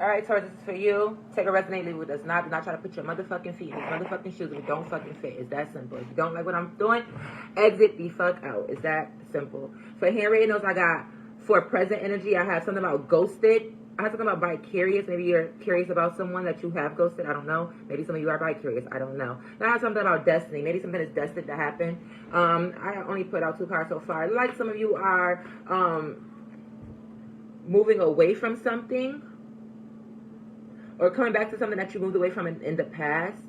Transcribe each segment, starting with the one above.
All right, Taurus, this is for you. Take a resonate, leave with us. Do not try to put your motherfucking feet in these motherfucking shoes if it don't fucking fit. It's that simple. If you don't like what I'm doing, exit the fuck out. It's that simple. For handwritten notes, I got for present energy, I have something about ghosted. I have something about bi-curious. Maybe you're curious about someone that you have ghosted. I don't know. Maybe some of you are bi-curious. I don't know. Then I have something about destiny. Maybe something is destined to happen. I only put out 2 cards so far. Like some of you are moving away from something, or coming back to something that you moved away from in the past.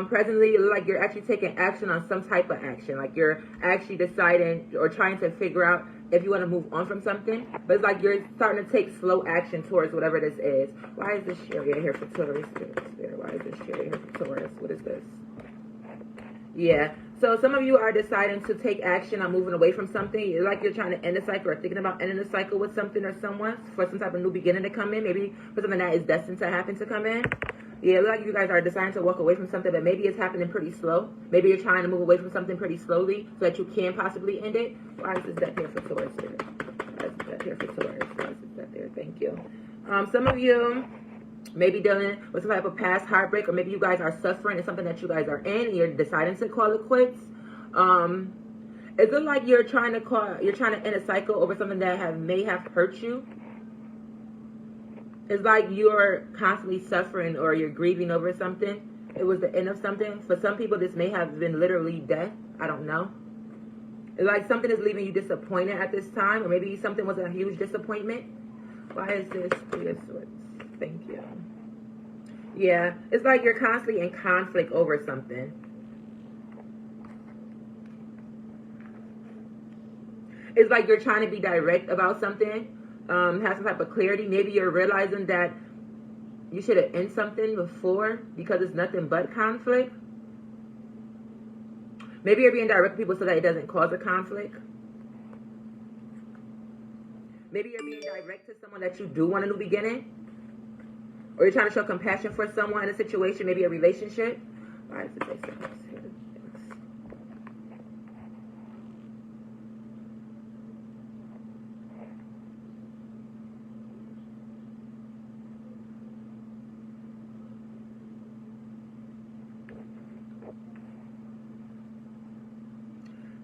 Presently, like you're actually taking action on some type of action. Like you're actually deciding or trying to figure out if you want to move on from something. But it's like you're starting to take slow action towards whatever this is. Why is this chariot here for Taurus? Why is this chariot here for Taurus? What is this? Yeah. So some of you are deciding to take action on moving away from something. It's like you're trying to end a cycle or thinking about ending a cycle with something or someone for some type of new beginning to come in. Maybe for something that is destined to happen to come in. Yeah, it looks like you guys are deciding to walk away from something, but maybe it's happening pretty slow. Maybe you're trying to move away from something pretty slowly so that you can possibly end it. Why is this death here for Taurus here? Why is this death here for Taurus? Why is this death here? Thank you. Some of you maybe dealing with some type of past heartbreak, or maybe you guys are suffering in something that you guys are in and you're deciding to call it quits. It looks like you're trying to end a cycle over something that may have hurt you. It's like you're constantly suffering or you're grieving over something. It was the end of something. For some people, this may have been literally death. I don't know. It's like something is leaving you disappointed at this time, or maybe something was a huge disappointment. Why is this 3 of Swords? Thank you. Yeah, it's like you're constantly in conflict over something. It's like you're trying to be direct about something, have some type of clarity. Maybe you're realizing that you should have ended something before because it's nothing but conflict. Maybe you're being direct with people so that it doesn't cause a conflict. Maybe you're being direct to someone that you do want a new beginning. Or you're trying to show compassion for someone in a situation, maybe a relationship. Why is it Ace of Cups here?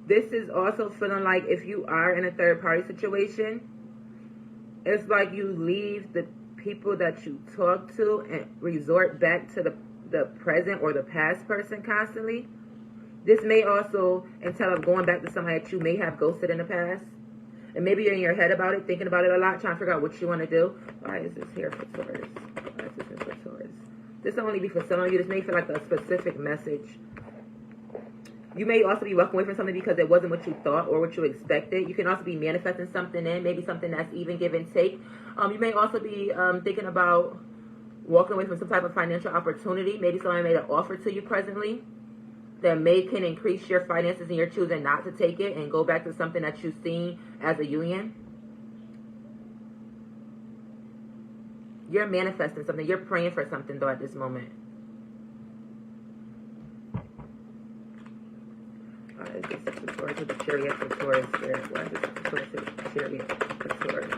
This is also feeling like if you are in a third party situation, it's like you leave the people that you talk to and resort back to the present or the past person constantly. This may also entail of going back to somebody that you may have ghosted in the past. And maybe you're in your head about it, thinking about it a lot, trying to figure out what you want to do. Why is this here for Taurus? Why is this here for Taurus? This will only be for some of you. This may feel like a specific message. You may also be walking away from something because it wasn't what you thought or what you expected. You can also be manifesting something in, maybe something that's even give and take. You may also be thinking about walking away from some type of financial opportunity. Maybe someone made an offer to you presently that can increase your finances and you're choosing not to take it and go back to something that you've seen as a union. You're manifesting something. You're praying for something, though, at this moment. Why is this the Taurus with the Chariot for Taurus here? Why is this the Taurus with the Chariot for Taurus?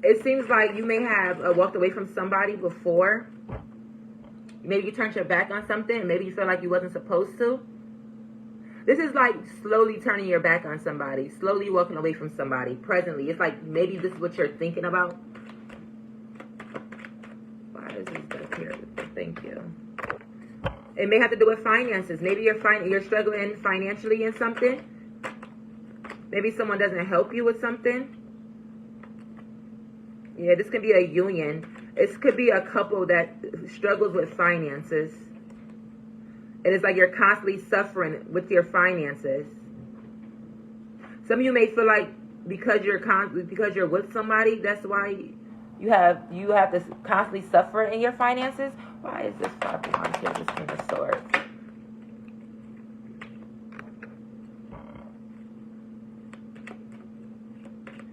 It seems like you may have walked away from somebody before. Maybe you turned your back on something, and maybe you feel like you wasn't supposed to. This is like slowly turning your back on somebody, slowly walking away from somebody presently. It's like maybe this is what you're thinking about. Why is this stuff here? Thank you. It may have to do with finances. Maybe you're struggling financially in something. Maybe someone doesn't help you with something. Yeah, this could be a union. This could be a couple that struggles with finances. And it's like you're constantly suffering with your finances. Some of you may feel like because you're with somebody, that's why you have to constantly suffer in your finances. Why is this 5 of Wands here, this King of Swords?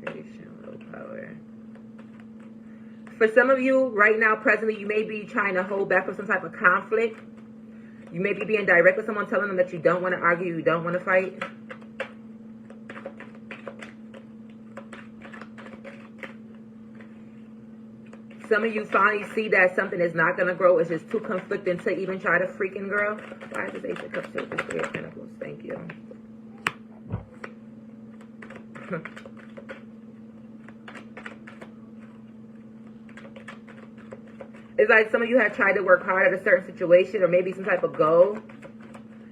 Creation, willpower. For some of you right now, presently, you may be trying to hold back from some type of conflict. You may be being direct with someone, telling them that you don't want to argue, you don't want to fight. Some of you finally see that something is not going to grow. It's just too conflicting to even try to freaking grow. Why is this Ace of Cups here with this Three of Pentacles? Thank you. It's like some of you have tried to work hard at a certain situation or maybe some type of goal.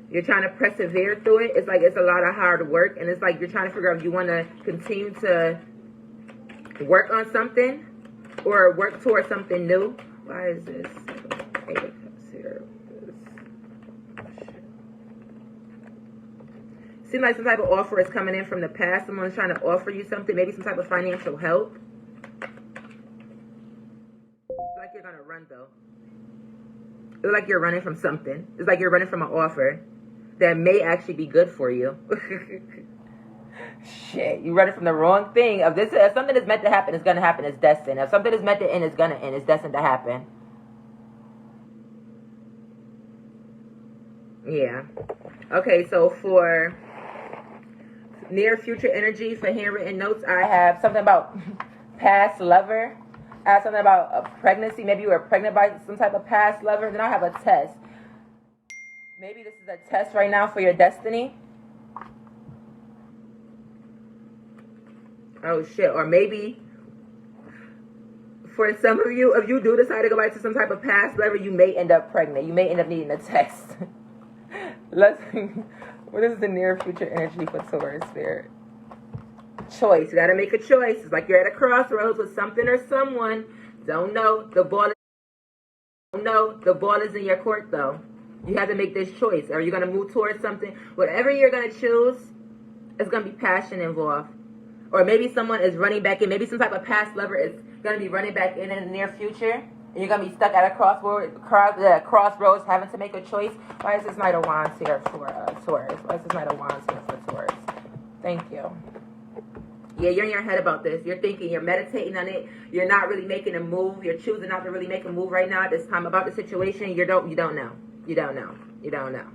You're trying to persevere through it. It's like it's a lot of hard work. And it's like you're trying to figure out if you want to continue to work on something or work towards something new. Why is this Eight of Cups here? Seems like some type of offer is coming in from the past. Someone's trying to offer you something. Maybe some type of financial help. It's like you're going to run, though. It's like you're running from something. It's like you're running from an offer that may actually be good for you. Shit, you running from the wrong thing. If something is meant to happen, it's going to happen. It's destined. If something is meant to end, it's going to end. It's destined to happen. Yeah. Okay, so for near future energy, for handwritten notes, I have something about past lover. I have something about a pregnancy. Maybe you were pregnant by some type of past lover. Then I have a test. Maybe this is a test right now for your destiny. Oh, shit. Or maybe for some of you, if you do decide to go back to some type of past lover, you may end up pregnant. You may end up needing a test. What is the near future energy for Taurus Spirit? Choice. You got to make a choice. It's like you're at a crossroads with something or someone. Don't know. The ball is in your court, though. You have to make this choice. Are you going to move towards something? Whatever you're going to choose, it's going to be passion involved. Or maybe someone is running back in. Maybe some type of past lover is going to be running back in the near future. And you're going to be stuck at a crossroads having to make a choice. Why is this Knight of Wands here for Taurus? Why is this Knight of Wands here for Taurus? Thank you. Yeah, you're in your head about this. You're thinking, you're meditating on it. You're not really making a move. You're choosing not to really make a move right now at this time about the situation. You don't know. You don't know. You don't know.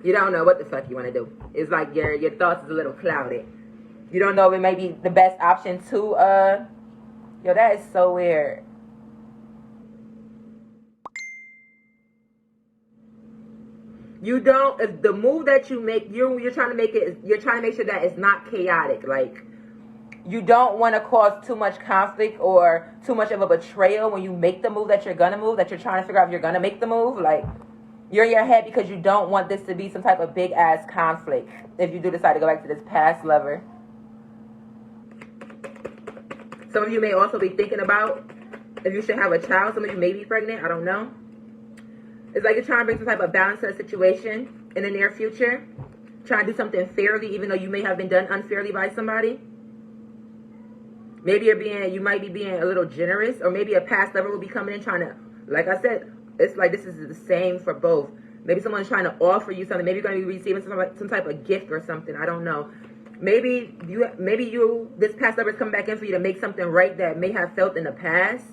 You don't know what the fuck you want to do. It's like your thoughts is a little clouded. You don't know if it may be the best option to, yo, that is so weird. You don't, if the move that you make, you're trying to make it, you're trying to make sure that it's not chaotic. Like, you don't want to cause too much conflict or too much of a betrayal when you make the move that you're going to move, that you're trying to figure out if you're going to make the move. Like, you're in your head because you don't want this to be some type of big-ass conflict if you do decide to go back to this past lover. Some of you may also be thinking about if you should have a child. Some of you may be pregnant. I don't know. It's like you're trying to bring some type of balance to the situation in the near future. Trying to do something fairly, even though you may have been done unfairly by somebody. Maybe you might be being a little generous, or maybe a past lover will be coming in trying to, like I said, it's like this is the same for both. Maybe someone's trying to offer you something. Maybe you're going to be receiving some type of gift or something. I don't know. Maybe this past lover is coming back in for you to make something right that may have felt in the past.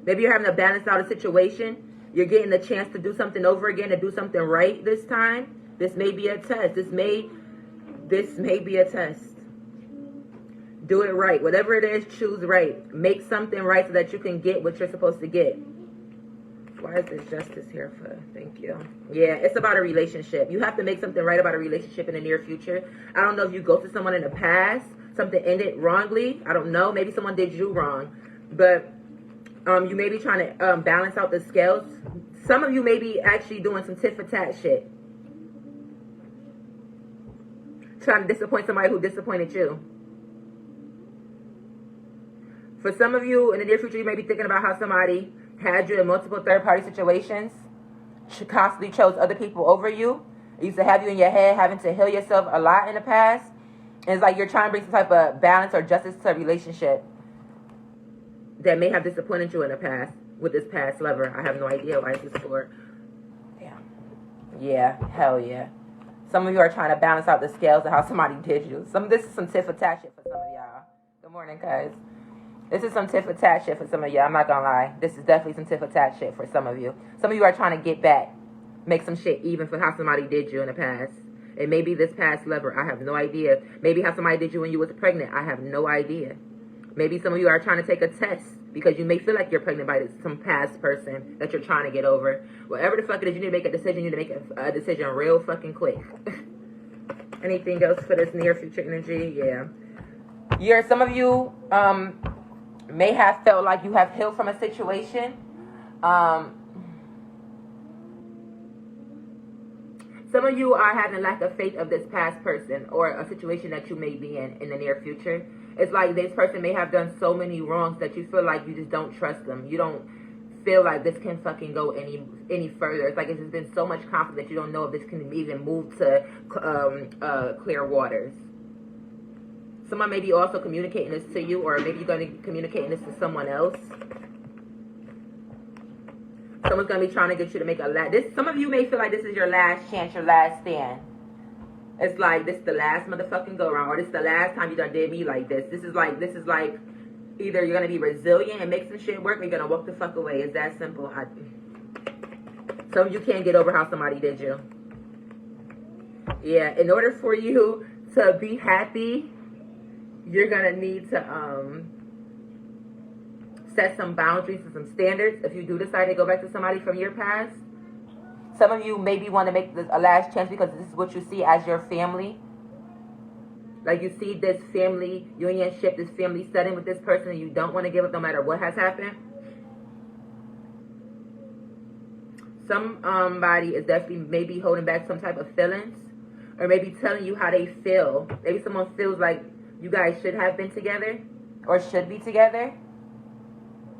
Maybe you're having to balance out a situation. You're getting the chance to do something over again, to do something right this time. This may be a test. This may be a test. Do it right. Whatever it is, choose right. Make something right so that you can get what you're supposed to get. Why is this Justice here for? Thank you. Yeah, it's about a relationship. You have to make something right about a relationship in the near future. I don't know if you go to someone in the past, something ended wrongly. I don't know. Maybe someone did you wrong. But you may be trying to balance out the scales. Some of you may be actually doing some tit for tat shit. Trying to disappoint somebody who disappointed you. For some of you, in the near future, you may be thinking about how somebody had you in multiple third-party situations. She constantly chose other people over you. It used to have you in your head having to heal yourself a lot in the past. And it's like you're trying to bring some type of balance or justice to a relationship that may have disappointed you in the past with this past lover. I have no idea why this is for. Damn. Yeah, hell yeah. Some of you are trying to balance out the scales of how somebody did you. This is some tit for tat shit for some of y'all. Good morning, guys. This is some tit for tat shit for some of you. I'm not gonna lie. This is definitely some tit for tat shit for some of you. Some of you are trying to get back, make some shit even for how somebody did you in the past. It may be this past lover. I have no idea. Maybe how somebody did you when you was pregnant. I have no idea. Maybe some of you are trying to take a test because you may feel like you're pregnant by some past person that you're trying to get over. Whatever the fuck it is, you need to make a decision. You need to make a decision real fucking quick. Anything else for this near future energy? Yeah. Some of you may have felt like you have healed from a situation. Some of you are having lack of faith of this past person or a situation that you may be in the near future. It's like this person may have done so many wrongs that you feel like you just don't trust them. You don't feel like this can fucking go any further. It's like it's just been so much conflict that you don't know if this can even move to clear waters. Someone may be also communicating this to you, or maybe you're going to be communicating this to someone else. Someone's going to be trying to get you to make some of you may feel like this is your last chance, your last stand. It's like this is the last motherfucking go around, or this is the last time you done did me like this. This is like either you're going to be resilient and make some shit work, or you're going to walk the fuck away. It's that simple. Some of you can't get over how somebody did you. Yeah, in order for you to be happy, you're going to need to set some boundaries and some standards if you do decide to go back to somebody from your past. Some of you maybe want to make this a last chance because this is what you see as your family. Like you see this family unionship, this family setting with this person, and you don't want to give up no matter what has happened. Somebody is definitely maybe holding back some type of feelings, or maybe telling you how they feel. Maybe someone feels like you guys should have been together or should be together,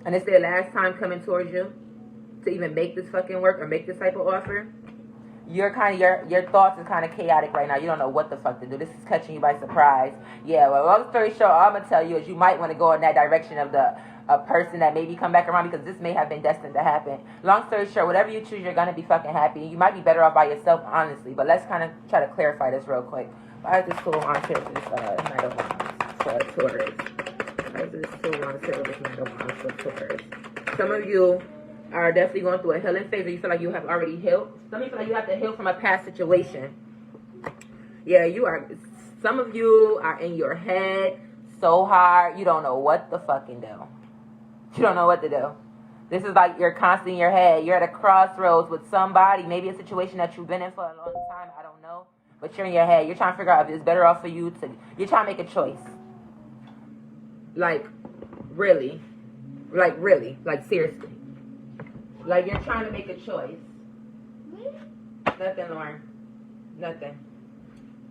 and it's their last time coming towards you to even make this fucking work or make this type of offer. Your thoughts is kind of chaotic right now. You don't know what the fuck to do. This is catching you by surprise. Yeah, well, long story short, all I'm going to tell you is you might want to go in that direction of a person that maybe come back around, because this may have been destined to happen. Long story short, whatever you choose, you're going to be fucking happy. You might be better off by yourself, honestly. But let's kind of try to clarify this real quick. Why is this tool on here for this Knight of Wands for Taurus? Why is this tool on here for this Knight of Wands for Taurus? Some of you are definitely going through a healing phase, or you feel like you have already healed. Some of you feel like you have to heal from a past situation. Yeah, you are. Some of you are in your head so hard, you don't know what to fucking do. You don't know what to do. This is like you're constantly in your head. You're at a crossroads with somebody, maybe a situation that you've been in for a long time, I don't know. But you're in your head. You're trying to figure out if it's better off for you to... You're trying to make a choice. Like, really. Like, really. Like, seriously. Like, you're trying to make a choice. Nothing, Lauren. Nothing.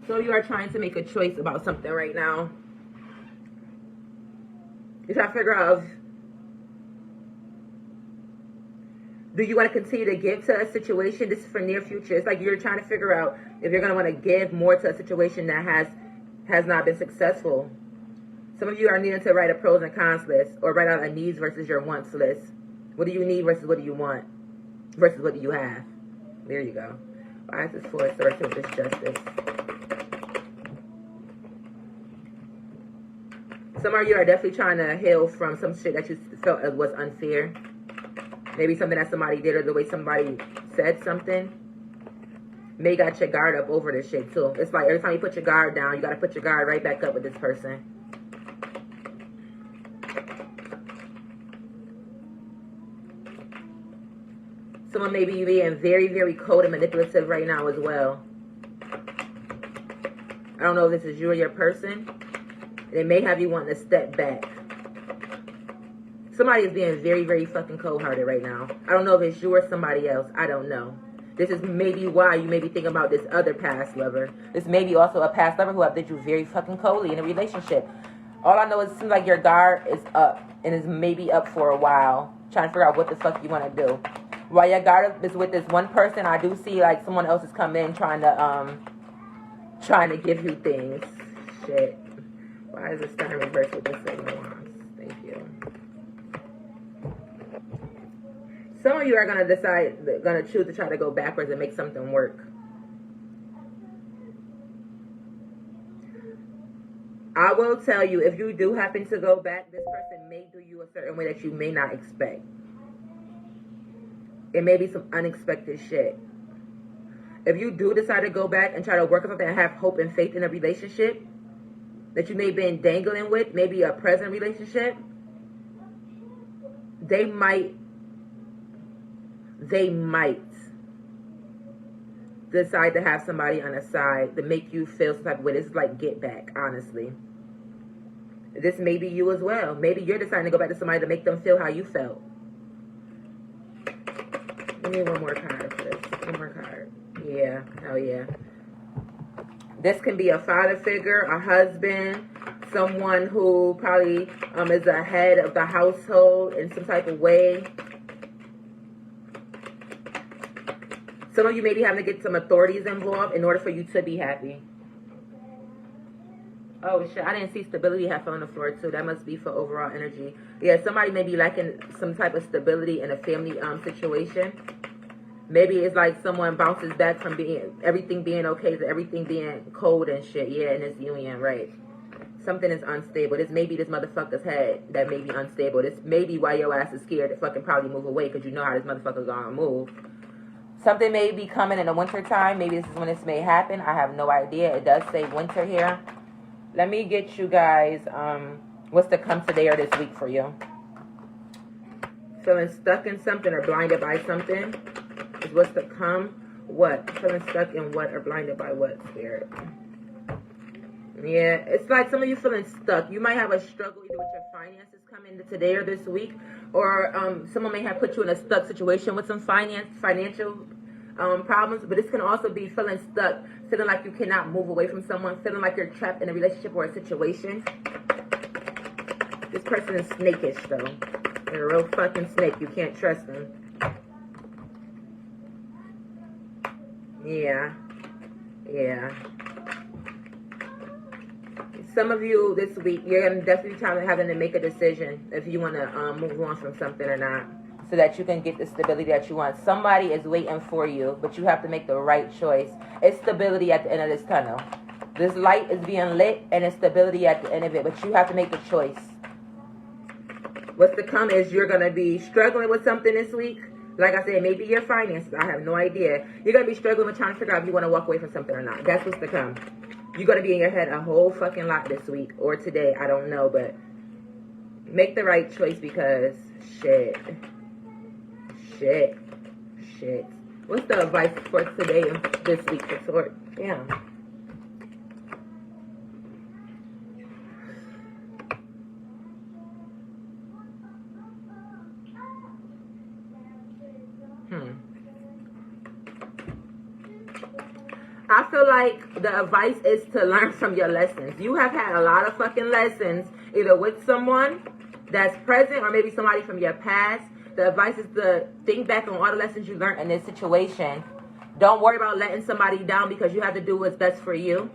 So you are trying to make a choice about something right now. You're trying to figure out, do you want to continue to give to a situation? This is for near future. It's like you're trying to figure out if you're going to want to give more to a situation that has not been successful. Some of you are needing to write a pros and cons list, or write out a needs versus your wants list. What do you need versus what do you want? Versus what do you have? There you go. Why is this Four of Swords with this Justice? Some of you are definitely trying to heal from some shit that you felt was unfair. Maybe something that somebody did, or the way somebody said something. May got your guard up over this shit too. It's like every time you put your guard down, you got to put your guard right back up with this person. Someone may be being very, very cold and manipulative right now as well. I don't know if this is you or your person. They may have you wanting to step back. Somebody is being very, very fucking cold-hearted right now. I don't know if it's you or somebody else. I don't know. This is maybe why you may be thinking about this other past lover. This may be also a past lover who did you very fucking coldly in a relationship. All I know is it seems like your guard is up, and is maybe up for a while, trying to figure out what the fuck you want to do. While your guard is with this one person, I do see like someone else is coming in trying to give you things. Shit. Why is the Star reversed with this Seven of Wands? Thank you. Some of you are going to choose to try to go backwards and make something work. I will tell you, if you do happen to go back, this person may do you a certain way that you may not expect. It may be some unexpected shit. If you do decide to go back and try to work on something and have hope and faith in a relationship that you may have been dangling with, maybe a present relationship, they might decide to have somebody on the side to make you feel some type of way. This is like get back, honestly. This may be you as well. Maybe you're deciding to go back to somebody to make them feel how you felt. Give me one more card for this. One more card. Yeah, hell yeah. This can be a father figure, a husband, someone who probably is the head of the household in some type of way. Some of you may be having to get some authorities involved in order for you to be happy. Oh, shit. I didn't see stability have fell on the floor, too. That must be for overall energy. Yeah, somebody may be lacking some type of stability in a family situation. Maybe it's like someone bounces back from everything being okay to everything being cold and shit. Yeah, in this union, right. Something is unstable. This may be this motherfucker's head that may be unstable. This may be why your ass is scared to fucking probably move away because you know how this motherfucker's gonna move. Something may be coming in the winter time. Maybe this is when this may happen. I have no idea. It does say winter here. Let me get you guys what's to come today or this week for you. Feeling stuck in something or blinded by something is what's to come. What? Feeling stuck in what or blinded by what, Spirit? Yeah, it's like some of you feeling stuck. You might have a struggle either with your finances coming today or this week, or someone may have put you in a stuck situation with some financial problems, but this can also be feeling stuck, feeling like you cannot move away from someone, feeling like you're trapped in a relationship or a situation. This person is snakish, though. They're a real fucking snake. You can't trust them. Yeah. Yeah. Some of you this week, you're going to definitely be having to make a decision if you want to move on from something or not, so that you can get the stability that you want. Somebody is waiting for you, but you have to make the right choice. It's stability at the end of this tunnel. This light is being lit, and it's stability at the end of it, but you have to make the choice. What's to come is you're going to be struggling with something this week. Like I said, maybe your finances. I have no idea. You're going to be struggling with trying to figure out if you want to walk away from something or not. That's what's to come. You're going to be in your head a whole fucking lot this week or today. I don't know, but make the right choice because shit. What's the advice for today and this week for Taurus? Yeah. I feel like the advice is to learn from your lessons. You have had a lot of fucking lessons, either with someone that's present or maybe somebody from your past. The advice is to think back on all the lessons you learned in this situation. Don't worry about letting somebody down because you have to do what's best for you.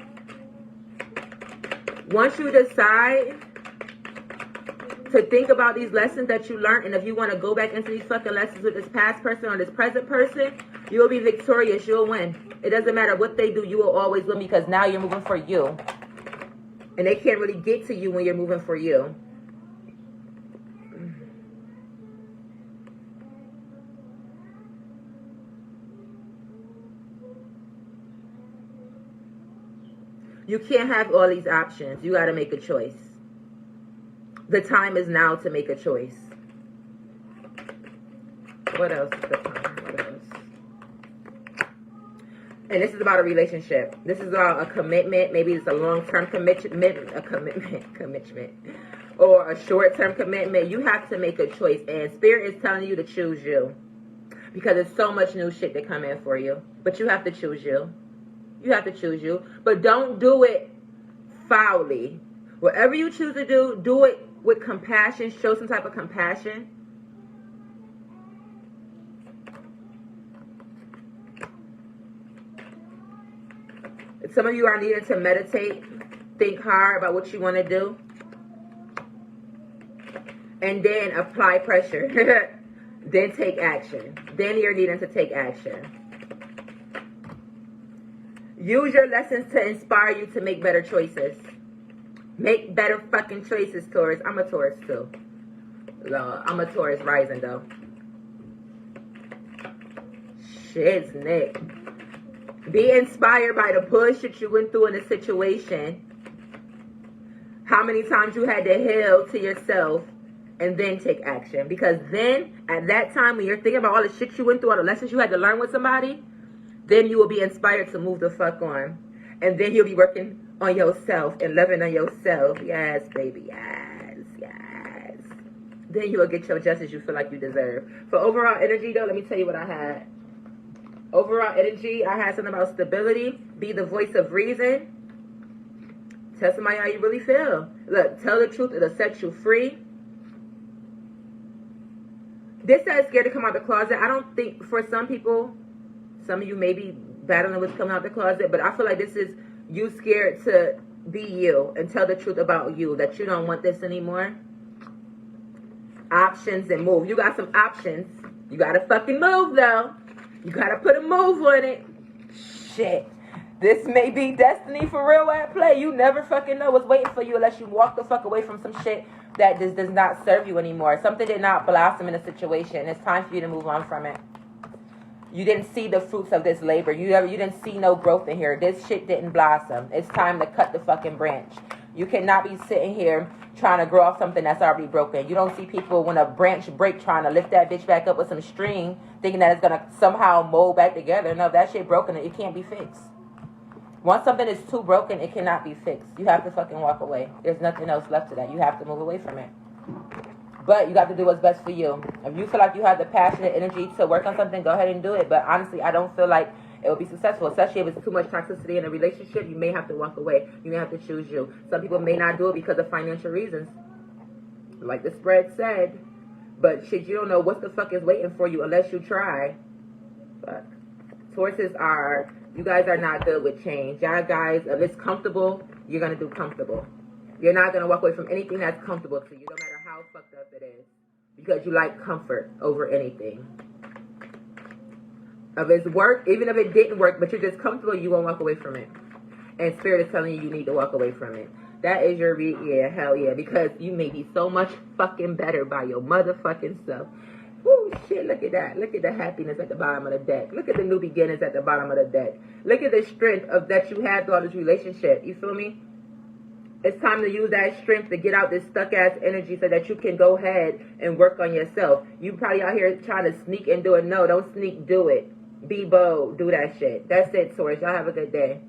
Once you decide to think about these lessons that you learned, and if you want to go back into these fucking lessons with this past person or this present person, you will be victorious. You'll win. It doesn't matter what they do. You will always win because now you're moving for you. And they can't really get to you when you're moving for you. You can't have all these options. You got to make a choice. The time is now to make a choice. What else is the time? What else? And this is about a relationship. This is about a commitment. Maybe it's a long-term commitment, or a short-term commitment. You have to make a choice. And Spirit is telling you to choose you. Because there's so much new shit that come in for you. But you have to choose you. You have to choose you. But don't do it foully. Whatever you choose to do, do it with compassion. Show some type of compassion. Some of you are needing to meditate. Think hard about what you want to do. And then apply pressure. Then take action. Then you're needing to take action. Use your lessons to inspire you to make better choices. Make better fucking choices, Taurus. I'm a Taurus too. I'm a Taurus rising though. Shit, Nick. Be inspired by the bullshit you went through in a situation. How many times you had to heal to yourself and then take action. Because then, at that time, when you're thinking about all the shit you went through, all the lessons you had to learn with somebody, then you will be inspired to move the fuck on. And then you'll be working on yourself and loving on yourself. Yes, baby, yes, yes. Then you will get your justice you feel like you deserve. For overall energy, though, let me tell you what I had. Overall energy, I had something about stability, be the voice of reason. Tell somebody how you really feel. Look, tell the truth, it'll set you free. This says scared to come out the closet. I don't think, for some people, some of you may be battling with coming out the closet, but I feel like this is you scared to be you and tell the truth about you, that you don't want this anymore. Options and move. You got some options. You got to fucking move, though. You got to put a move on it. Shit. This may be destiny for real at play. You never fucking know what's waiting for you unless you walk the fuck away from some shit that just does not serve you anymore. Something did not blossom in a situation. It's time for you to move on from it. You didn't see the fruits of this labor. You didn't see no growth in here. This shit didn't blossom. It's time to cut the fucking branch. You cannot be sitting here trying to grow off something that's already broken. You don't see people when a branch break trying to lift that bitch back up with some string, thinking that it's going to somehow mold back together. No, that shit broken. It can't be fixed. Once something is too broken, it cannot be fixed. You have to fucking walk away. There's nothing else left to that. You have to move away from it. But you got to do what's best for you. If you feel like you have the passionate energy to work on something, go ahead and do it. But honestly, I don't feel like it will be successful, especially if it's too much toxicity in a relationship. You may have to walk away. You may have to choose you. Some people may not do it because of financial reasons, like the spread said. But shit, you don't know what the fuck is waiting for you unless you try. Fuck. Tauruses are... You guys are not good with change. Y'all guys, if it's comfortable, you're going to do comfortable. You're not going to walk away from anything that's comfortable to you, no matter how fucked up it is. Because you like comfort over anything. If it's work, even if it didn't work, but you're just comfortable, you won't walk away from it. And Spirit is telling you need to walk away from it. That is your yeah, hell yeah. Because you may be so much fucking better by your motherfucking self. Woo, shit, look at that. Look at the happiness at the bottom of the deck. Look at the new beginnings at the bottom of the deck. Look at the strength of that you had throughout this relationship. You feel me? It's time to use that strength to get out this stuck-ass energy so that you can go ahead and work on yourself. You probably out here trying to sneak and do it. No, don't sneak, do it. Be bold. Do that shit. That's it, Taurus. Y'all have a good day.